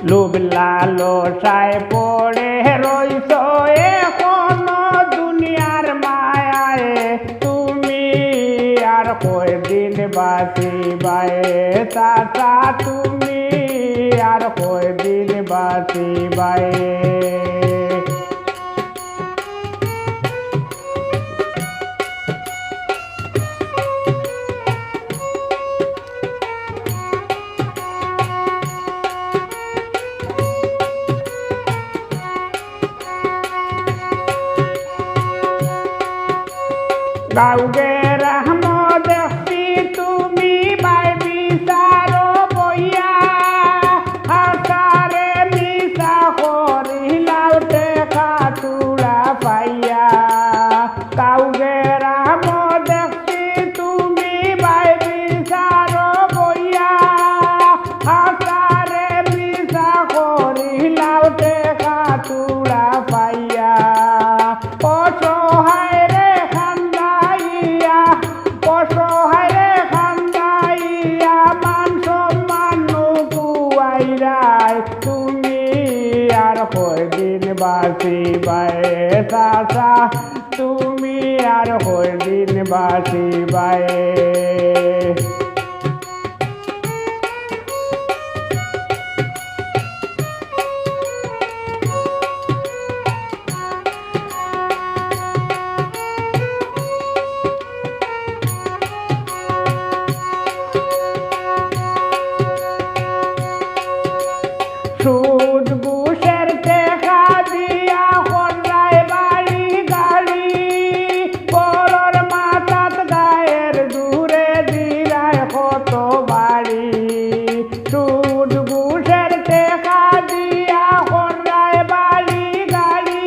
লোভ লালসায় পড়ে রইছ এখনো দুনিয়ার মায়ায় তুমি আর কয়দিন বাঁচিবাই চাচা তুমি আর কয়দিন বাঁচিবাই গাউগে রাহম দেখছি তুমি বাই বিচারো বইয়া হাসারে মিশা করিলাও টেকা তুলা পাইয়া গাউগে রাহম দেখছি তুমি বাই বিচারো বইয়া হাসারে মিশা করিলাও টেকা তুলা পাইয়া অসহায় তুমি আর কয়দিন বাঁচিবাই চাচা তুমি আর কয়দিন বাঁচিবাই সুদ ঘুষের টেকা দিয়া কন্যায় বাড়ি গাড়ি বড়র মাথাত গায়ের দূরে দিলায় কত বাড়ি সুদ ঘুষের টেকা দিয়া কন্যায় বাড়ি গাড়ি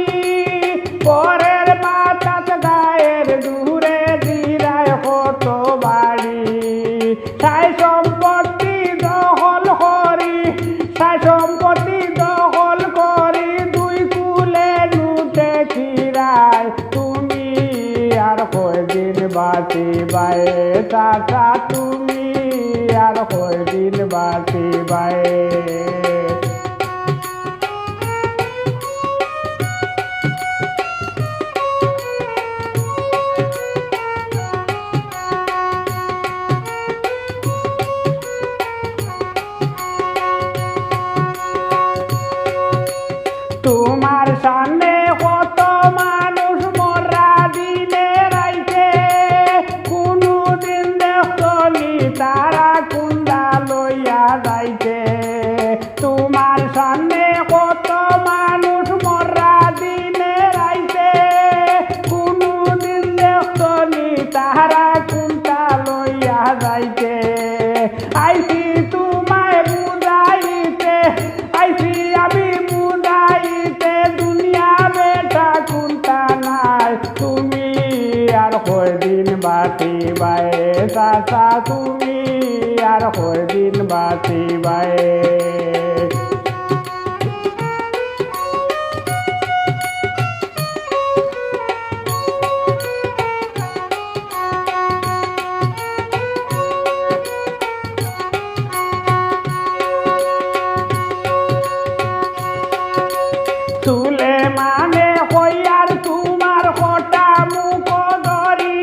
পরের মাথাত গায়ের দূরে দিলায় কত বাড়ি তাই সম্পত্তি দখল করি তাই সম্পত্তি দখল করি দুই কুলে লুটে খিরাই তুমি আর কয়দিন বাঁচিবাই চাচা তুমি আর কয়দিন বাঁচিবাই তোমার সামনে কত মানুষ মরা দিনে রাইতে কোনদিন দেখলি তারা কুন্দা লইয়া যাইতে তোমার সামনে কত মানুষ মরা দিনে রাইতে কোনদিন দেখলি তারা কুন্দা লইয়া যাইতে আইছি তোমায় বুঝাইতে আইছি আমি তুমি আর কয়দিন বাঁচিবাই চাচা তুমি আর কয়দিন বাঁচিবাই তুলে মানে হইয়ার তোমার হটা মুখ ধরি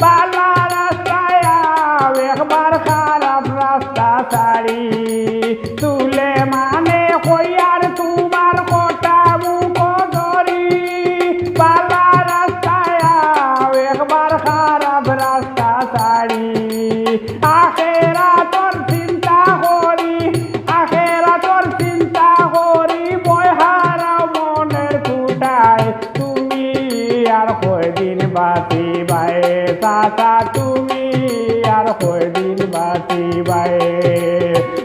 পালা রাস্তায় একবার খারাপ রাস্তা ছাড়ি তুলে মানে হইয়ার তোমার হটা মুখ ধরি পালা রাস্তায় একবার খারাপ রাস্তা ছাড়ি আখেরা তোর চিন্তা করি আখেরা তোর চিন্তা করি তুমি আর কয়দিন বাঁচিবাই চাচা তুমি আর কয়দিন বাঁচিবাই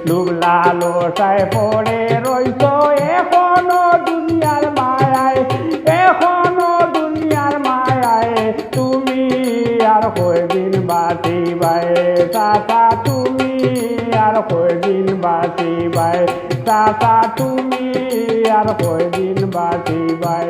লোভ লালসায় পড়ে রইছ এখনো দুনিয়ার মায়ায় এখনো দুনিয়ার মায়ায় তুমি আর কয়দিন বাঁচিবাই চাচা তুমি আর কয়দিন বাঁচিবাই চাচা তুমি আর কয়দিন বাঁচিবাই